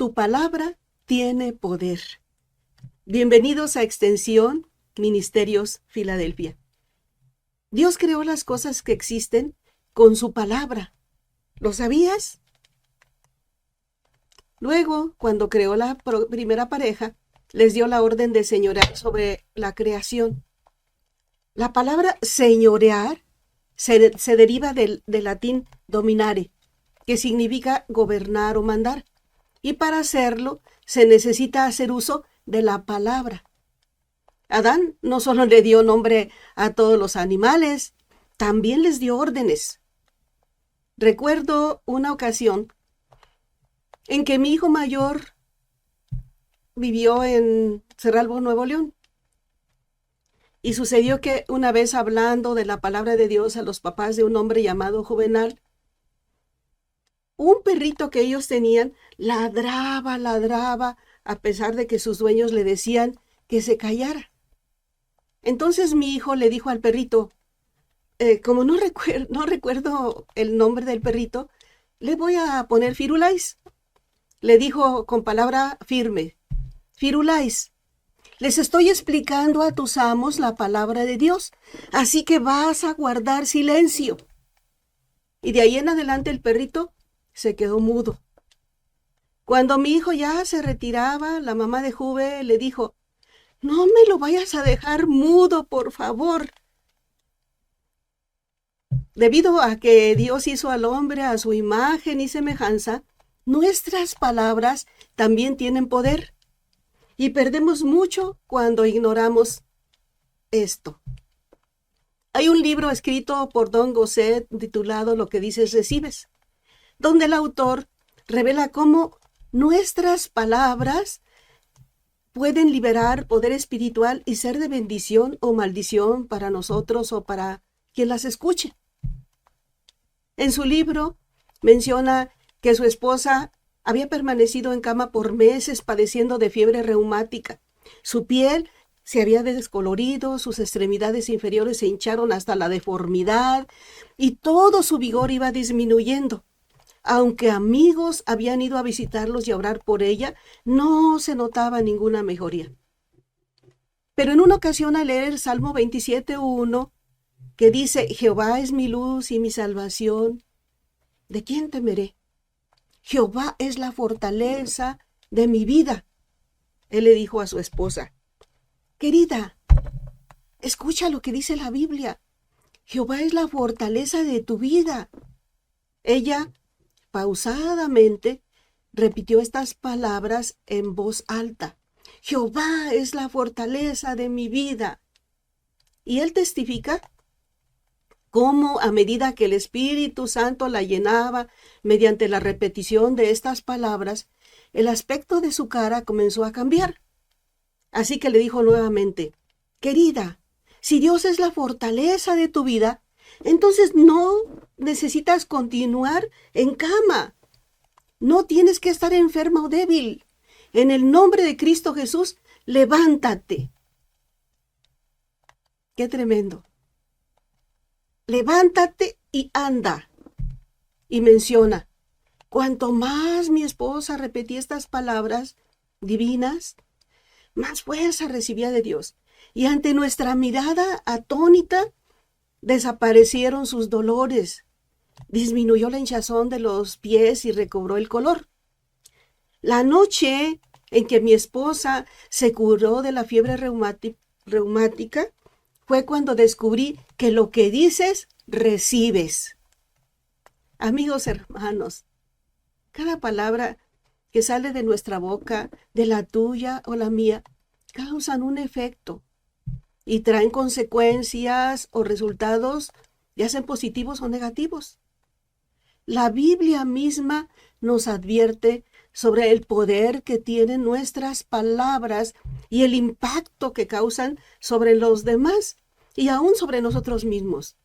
tu palabra tiene poder. Bienvenidos a Extensión Ministerios Filadelfia. Dios creó las cosas que existen con su palabra. ¿Lo sabías? Luego, cuando creó la primera pareja, les dio la orden de señorear sobre la creación. La palabra señorear se deriva del latín dominare, que significa gobernar o mandar. Y para hacerlo, se necesita hacer uso de la palabra. Adán no solo le dio nombre a todos los animales, también les dio órdenes. Recuerdo una ocasión en que mi hijo mayor vivió en Cerralbo, Nuevo León. Y sucedió que una vez hablando de la palabra de Dios a los papás de un hombre llamado Juvenal, un perrito que ellos tenían ladraba, a pesar de que sus dueños le decían que se callara. Entonces mi hijo le dijo al perrito, como no recuerdo el nombre del perrito, le voy a poner Firulais. Le dijo con palabra firme, Firulais, les estoy explicando a tus amos la palabra de Dios, así que vas a guardar silencio. Y de ahí en adelante el perrito se quedó mudo. Cuando mi hijo ya se retiraba, la mamá de Juve le dijo, no me lo vayas a dejar mudo, por favor. Debido a que Dios hizo al hombre a su imagen y semejanza, nuestras palabras también tienen poder. Y perdemos mucho cuando ignoramos esto. Hay un libro escrito por Don Gosset titulado Lo que dices recibes, donde el autor revela cómo nuestras palabras pueden liberar poder espiritual y ser de bendición o maldición para nosotros o para quien las escuche. En su libro menciona que su esposa había permanecido en cama por meses padeciendo de fiebre reumática. Su piel se había descolorido, sus extremidades inferiores se hincharon hasta la deformidad y todo su vigor iba disminuyendo. Aunque amigos habían ido a visitarlos y a orar por ella, no se notaba ninguna mejoría. Pero en una ocasión al leer el Salmo 27:1, que dice, Jehová es mi luz y mi salvación, ¿de quién temeré? Jehová es la fortaleza de mi vida. Él le dijo a su esposa, querida, escucha lo que dice la Biblia. Jehová es la fortaleza de tu vida. Ella pausadamente repitió estas palabras en voz alta. Jehová es la fortaleza de mi vida. Y él testifica cómo a medida que el Espíritu Santo la llenaba mediante la repetición de estas palabras, el aspecto de su cara comenzó a cambiar. Así que le dijo nuevamente, querida, si Dios es la fortaleza de tu vida, entonces no necesitas continuar en cama. No tienes que estar enferma o débil. En el nombre de Cristo Jesús, levántate. Qué tremendo. Levántate y anda. Y menciona, cuanto más mi esposa repetía estas palabras divinas, más fuerza recibía de Dios. Y ante nuestra mirada atónita, desaparecieron sus dolores, disminuyó la hinchazón de los pies y recobró el color. La noche en que mi esposa se curó de la fiebre reumática fue cuando descubrí que lo que dices, recibes. Amigos hermanos, cada palabra que sale de nuestra boca, de la tuya o la mía, causan un efecto y traen consecuencias o resultados, ya sean positivos o negativos. La Biblia misma nos advierte sobre el poder que tienen nuestras palabras y el impacto que causan sobre los demás y aún sobre nosotros mismos.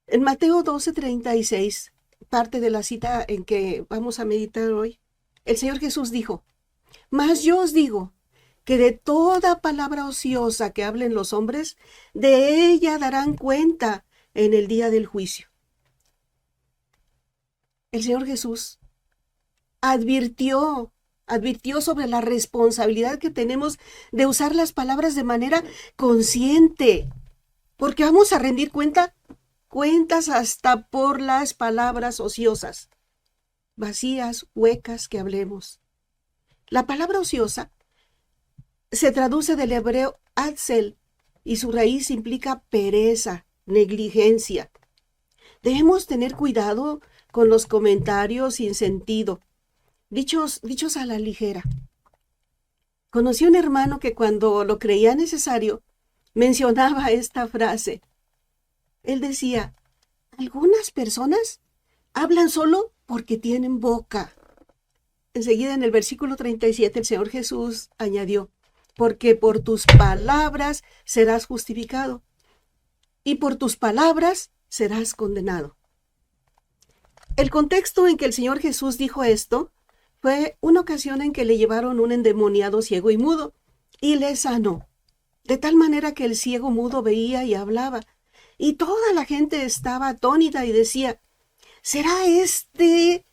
En Mateo 12:36, parte de la cita en que vamos a meditar hoy, el Señor Jesús dijo, mas yo os digo que de toda palabra ociosa que hablen los hombres, de ella darán cuenta en el día del juicio. El Señor Jesús advirtió sobre la responsabilidad que tenemos de usar las palabras de manera consciente, porque vamos a rendir cuentas hasta por las palabras ociosas, vacías, huecas que hablemos. La palabra ociosa se traduce del hebreo atzel y su raíz implica pereza, negligencia. Debemos tener cuidado con los comentarios sin sentido, dichos a la ligera. Conocí un hermano que cuando lo creía necesario mencionaba esta frase. Él decía, algunas personas hablan solo porque tienen boca. Enseguida en el versículo 37 el Señor Jesús añadió, porque por tus palabras serás justificado y por tus palabras serás condenado. El contexto en que el Señor Jesús dijo esto fue una ocasión en que le llevaron un endemoniado ciego y mudo y le sanó, de tal manera que el ciego mudo veía y hablaba, y toda la gente estaba atónita y decía, ¿será este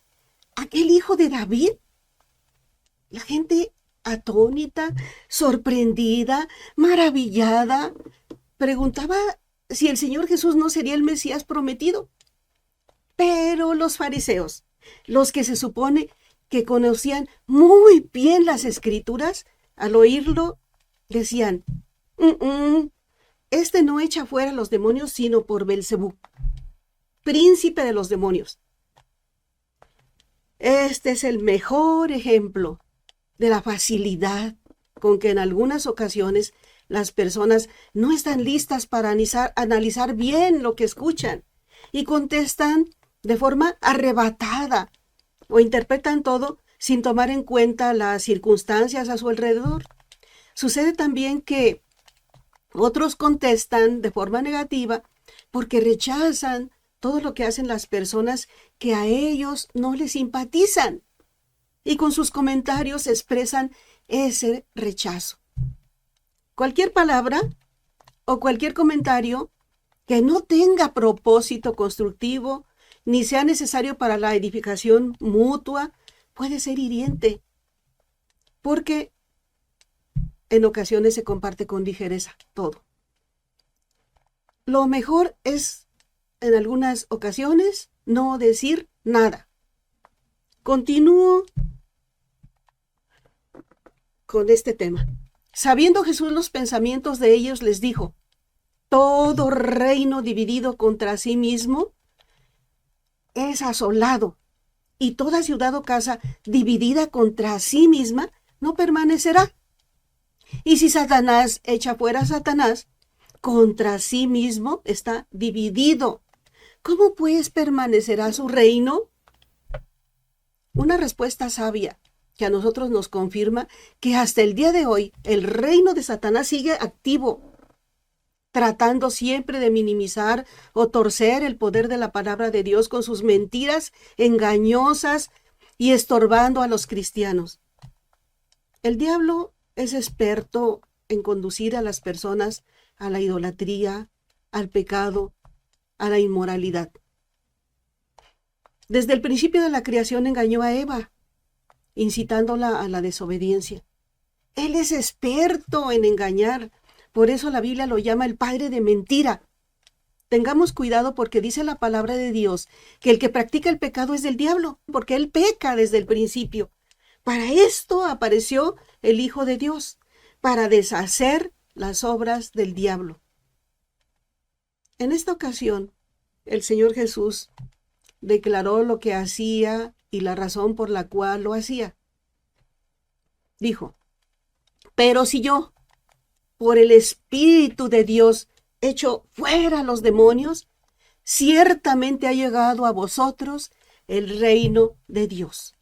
aquel hijo de David? La gente atónita, sorprendida, maravillada, preguntaba si el Señor Jesús no sería el Mesías prometido. Pero los fariseos, los que se supone que conocían muy bien las Escrituras, al oírlo decían, este no echa fuera los demonios sino por Belcebú, príncipe de los demonios. Este es el mejor ejemplo de la facilidad con que en algunas ocasiones las personas no están listas para analizar bien lo que escuchan y contestan de forma arrebatada o interpretan todo sin tomar en cuenta las circunstancias a su alrededor. Sucede también que otros contestan de forma negativa porque rechazan todo lo que hacen las personas que a ellos no les simpatizan y con sus comentarios expresan ese rechazo. Cualquier palabra o cualquier comentario que no tenga propósito constructivo ni sea necesario para la edificación mutua puede ser hiriente, porque en ocasiones se comparte con ligereza todo. Lo mejor es, en algunas ocasiones, no decir nada. Continúo con este tema. Sabiendo Jesús los pensamientos de ellos, les dijo, todo reino dividido contra sí mismo es asolado, y toda ciudad o casa dividida contra sí misma no permanecerá. Y si Satanás echa fuera a Satanás, contra sí mismo está dividido. ¿Cómo pues permanecerá su reino? Una respuesta sabia que a nosotros nos confirma que hasta el día de hoy el reino de Satanás sigue activo, tratando siempre de minimizar o torcer el poder de la palabra de Dios con sus mentiras engañosas y estorbando a los cristianos. El diablo es experto en conducir a las personas a la idolatría, al pecado, a la inmoralidad. Desde el principio de la creación engañó a Eva, incitándola a la desobediencia. Él es experto en engañar. Por eso la Biblia lo llama el padre de mentira. Tengamos cuidado porque dice la palabra de Dios que el que practica el pecado es del diablo, porque él peca desde el principio. Para esto apareció el Hijo de Dios, para deshacer las obras del diablo. En esta ocasión, el Señor Jesús declaró lo que hacía y la razón por la cual lo hacía. Dijo, pero si yo, por el Espíritu de Dios, echo fuera los demonios, ciertamente ha llegado a vosotros el reino de Dios.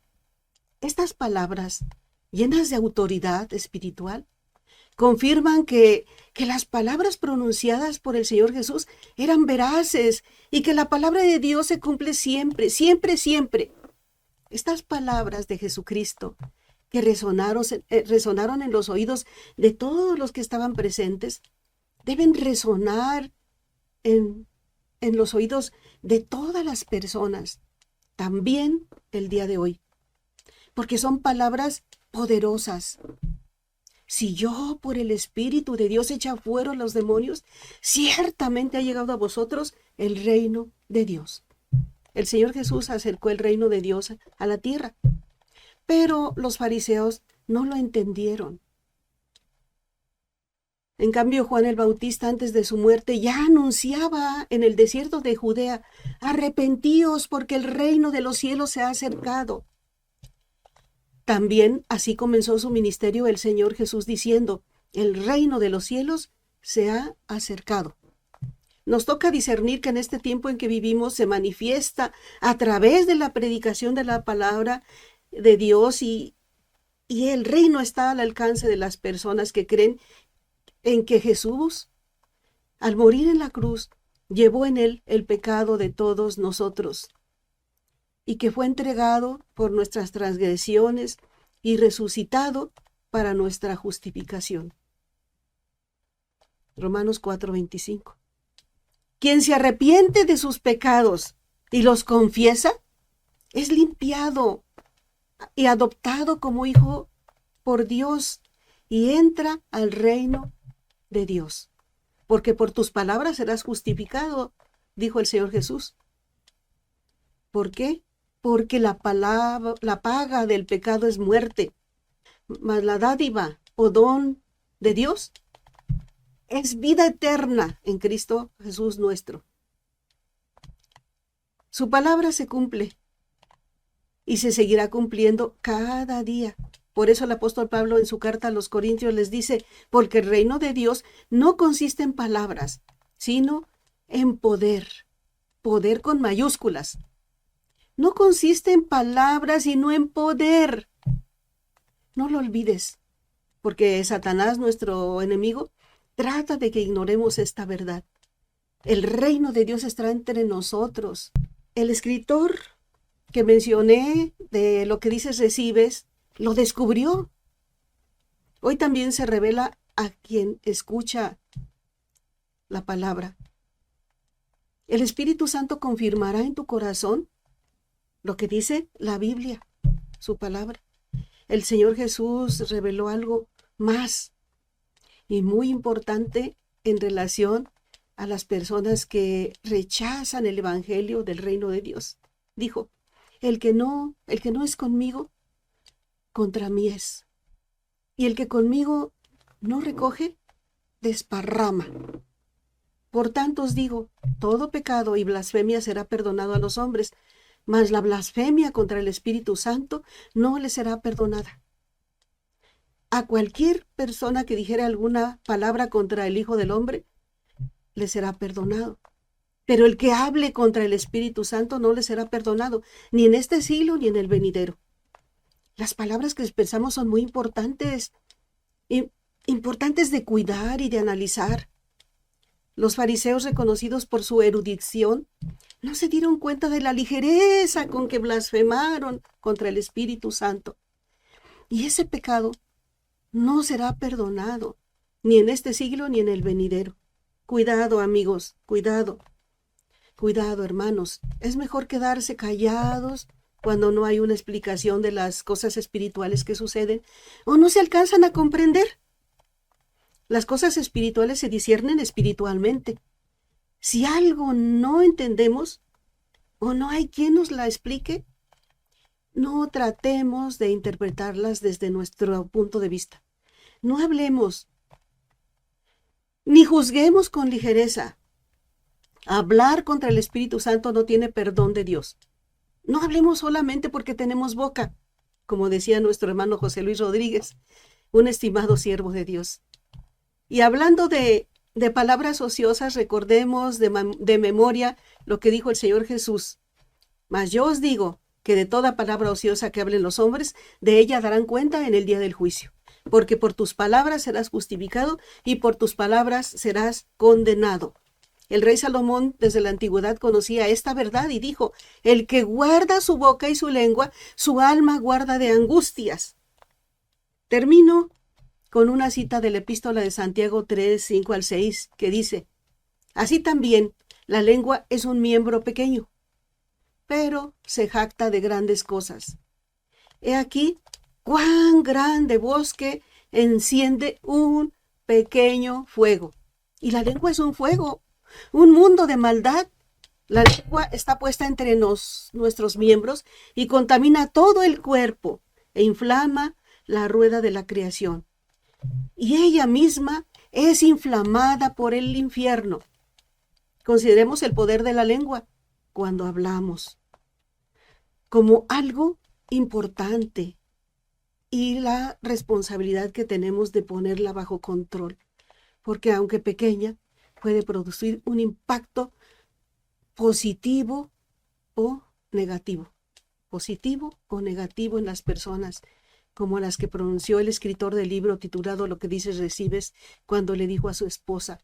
Estas palabras, llenas de autoridad espiritual, confirman que las palabras pronunciadas por el Señor Jesús eran veraces y que la palabra de Dios se cumple siempre, siempre, siempre. Estas palabras de Jesucristo que resonaron en los oídos de todos los que estaban presentes, deben resonar en los oídos de todas las personas, también el día de hoy. porque son palabras poderosas. Si yo por el Espíritu de Dios echa fuera los demonios, ciertamente ha llegado a vosotros el reino de Dios. El Señor Jesús acercó el reino de Dios a la tierra, pero los fariseos no lo entendieron. En cambio, Juan el Bautista, antes de su muerte, ya anunciaba en el desierto de Judea: arrepentíos porque el reino de los cielos se ha acercado. También así comenzó su ministerio el Señor Jesús diciendo: el reino de los cielos se ha acercado. Nos toca discernir que en este tiempo en que vivimos se manifiesta a través de la predicación de la palabra de Dios y el reino está al alcance de las personas que creen en que Jesús, al morir en la cruz, llevó en él el pecado de todos nosotros y que fue entregado por nuestras transgresiones y resucitado para nuestra justificación. Romanos 4:25. Quien se arrepiente de sus pecados y los confiesa, es limpiado y adoptado como hijo por Dios y entra al reino de Dios. Porque por tus palabras serás justificado, dijo el Señor Jesús. ¿Por qué? Porque la paga del pecado es muerte, mas la dádiva o don de Dios es vida eterna en Cristo Jesús nuestro. Su palabra se cumple y se seguirá cumpliendo cada día. Por eso el apóstol Pablo en su carta a los Corintios les dice: porque el reino de Dios no consiste en palabras, sino en poder. Poder con mayúsculas. No consiste en palabras, sino en poder. No lo olvides, porque Satanás, nuestro enemigo, trata de que ignoremos esta verdad. El reino de Dios está entre nosotros. El escritor que mencioné de lo que dices recibes, lo descubrió. Hoy también se revela a quien escucha la palabra. El Espíritu Santo confirmará en tu corazón lo que dice la Biblia, su palabra. El Señor Jesús reveló algo más y muy importante en relación a las personas que rechazan el evangelio del reino de Dios. Dijo: el que no es conmigo, contra mí es. Y el que conmigo no recoge, desparrama. Por tanto os digo, todo pecado y blasfemia será perdonado a los hombres, mas la blasfemia contra el Espíritu Santo no le será perdonada. A cualquier persona que dijera alguna palabra contra el Hijo del Hombre, le será perdonado. Pero el que hable contra el Espíritu Santo no le será perdonado, ni en este siglo ni en el venidero. Las palabras que expresamos son muy importantes, importantes de cuidar y de analizar. Los fariseos, reconocidos por su erudición, no se dieron cuenta de la ligereza con que blasfemaron contra el Espíritu Santo. Y ese pecado no será perdonado, ni en este siglo ni en el venidero. Cuidado, amigos, cuidado. Cuidado, hermanos. Es mejor quedarse callados cuando no hay una explicación de las cosas espirituales que suceden o no se alcanzan a comprender. Las cosas espirituales se disciernen espiritualmente. Si algo no entendemos o no hay quien nos la explique, no tratemos de interpretarlas desde nuestro punto de vista. No hablemos ni juzguemos con ligereza. Hablar contra el Espíritu Santo no tiene perdón de Dios. No hablemos solamente porque tenemos boca, como decía nuestro hermano José Luis Rodríguez, un estimado siervo de Dios. Y hablando de palabras ociosas, recordemos de memoria lo que dijo el Señor Jesús. Mas yo os digo que de toda palabra ociosa que hablen los hombres, de ella darán cuenta en el día del juicio. Porque por tus palabras serás justificado y por tus palabras serás condenado. El rey Salomón desde la antigüedad conocía esta verdad y dijo: el que guarda su boca y su lengua, su alma guarda de angustias. Termino con una cita de la epístola de Santiago 3, 5 al 6, que dice: así también la lengua es un miembro pequeño, pero se jacta de grandes cosas. He aquí cuán grande bosque enciende un pequeño fuego. Y la lengua es un fuego, un mundo de maldad. La lengua está puesta entre nuestros miembros y contamina todo el cuerpo e inflama la rueda de la creación. Y ella misma es inflamada por el infierno. Consideremos el poder de la lengua cuando hablamos como algo importante y la responsabilidad que tenemos de ponerla bajo control, porque aunque pequeña, puede producir un impacto positivo o negativo en las personas, como las que pronunció el escritor del libro titulado Lo que dices recibes, cuando le dijo a su esposa: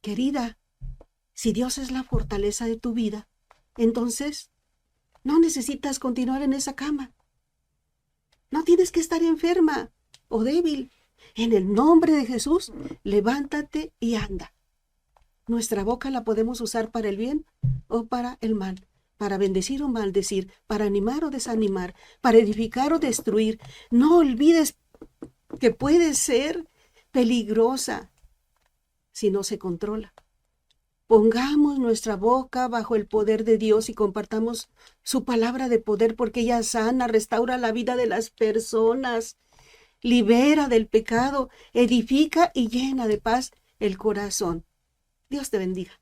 querida, si Dios es la fortaleza de tu vida, entonces no necesitas continuar en esa cama. No tienes que estar enferma o débil. En el nombre de Jesús, levántate y anda. Nuestra boca la podemos usar para el bien o para el mal, para bendecir o maldecir, para animar o desanimar, para edificar o destruir. No olvides que puede ser peligrosa si no se controla. Pongamos nuestra boca bajo el poder de Dios y compartamos su palabra de poder, porque ella sana, restaura la vida de las personas, libera del pecado, edifica y llena de paz el corazón. Dios te bendiga.